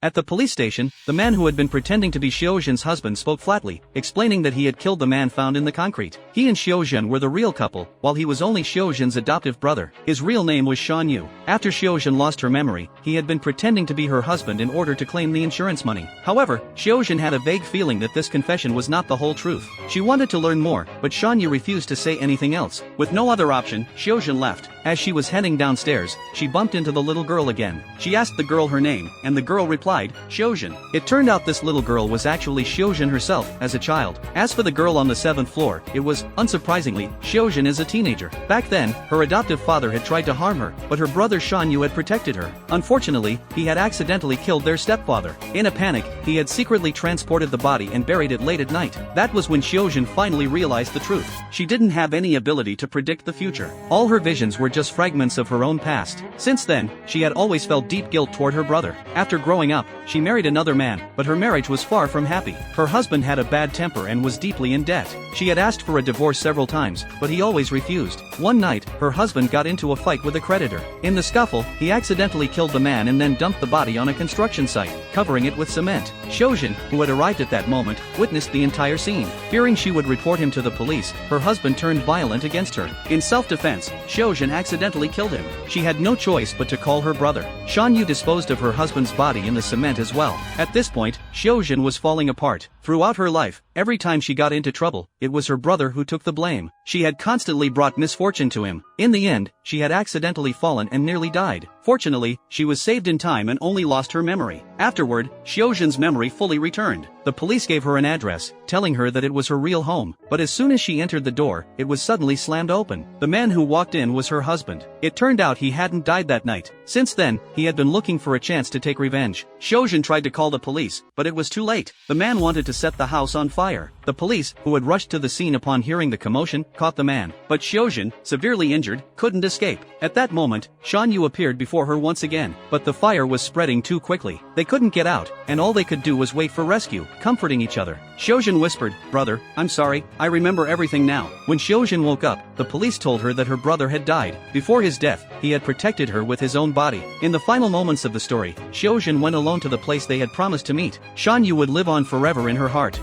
At the police station, the man who had been pretending to be Xiaojun's husband spoke flatly, explaining that he had killed the man found in the concrete. He and Xiaojun were the real couple, while he was only Xiaojun's adoptive brother. His real name was Shan Yu. After Xiaojun lost her memory, he had been pretending to be her husband in order to claim the insurance money. However, Xiaojun had a vague feeling that this confession was not the whole truth. She wanted to learn more, but Shan Yu refused to say anything else. With no other option, Xiaojun left. As she was heading downstairs, she bumped into the little girl again. She asked the girl her name, and the girl replied, Xiaojun. It turned out this little girl was actually Xiaojun herself, as a child. As for the girl on the 7th floor, it was, unsurprisingly, Xiaojun as a teenager. Back then, her adoptive father had tried to harm her, but her brother Shan Yu had protected her. Unfortunately, he had accidentally killed their stepfather. In a panic, he had secretly transported the body and buried it late at night. That was when Xiaojun finally realized the truth. She didn't have any ability to predict the future. All her visions were just fragments of her own past. Since then, she had always felt deep guilt toward her brother. After growing up, she married another man, but her marriage was far from happy. Her husband had a bad temper and was deeply in debt. She had asked for a divorce several times, but he always refused. One night, her husband got into a fight with a creditor. In the scuffle, he accidentally killed the man and then dumped the body on a construction site, covering it with cement. Xiaojun, who had arrived at that moment, witnessed the entire scene. Fearing she would report him to the police, her husband turned violent against her. In self-defense, Xiaojun accidentally killed him. She had no choice but to call her brother. Shan Yu disposed of her husband's body in the cement as well. At this point, Xiaojun was falling apart. Throughout her life, every time she got into trouble, it was her brother who took the blame. She had constantly brought misfortune to him. In the end, she had accidentally fallen and nearly died. Fortunately, she was saved in time and only lost her memory. Afterward, Xiaojun's memory fully returned. The police gave her an address, telling her that it was her real home, but as soon as she entered the door, it was suddenly slammed open. The man who walked in was her husband. It turned out he hadn't died that night. Since then, he had been looking for a chance to take revenge. Xiaojun tried to call the police, but it was too late. The man wanted to set the house on fire. The police, who had rushed to the scene upon hearing the commotion, caught the man. But Xiaojun, severely injured, couldn't escape. At that moment, Shan Yu appeared before her once again, but the fire was spreading too quickly. They couldn't get out, and all they could do was wait for rescue, comforting each other. Xiaojun whispered, "Brother, I'm sorry, I remember everything now." When Xiaojun woke up, the police told her that her brother had died. Before his death, he had protected her with his own body. In the final moments of the story, Xiaojun went alone to the place they had promised to meet. Shan Yu would live on forever in her heart.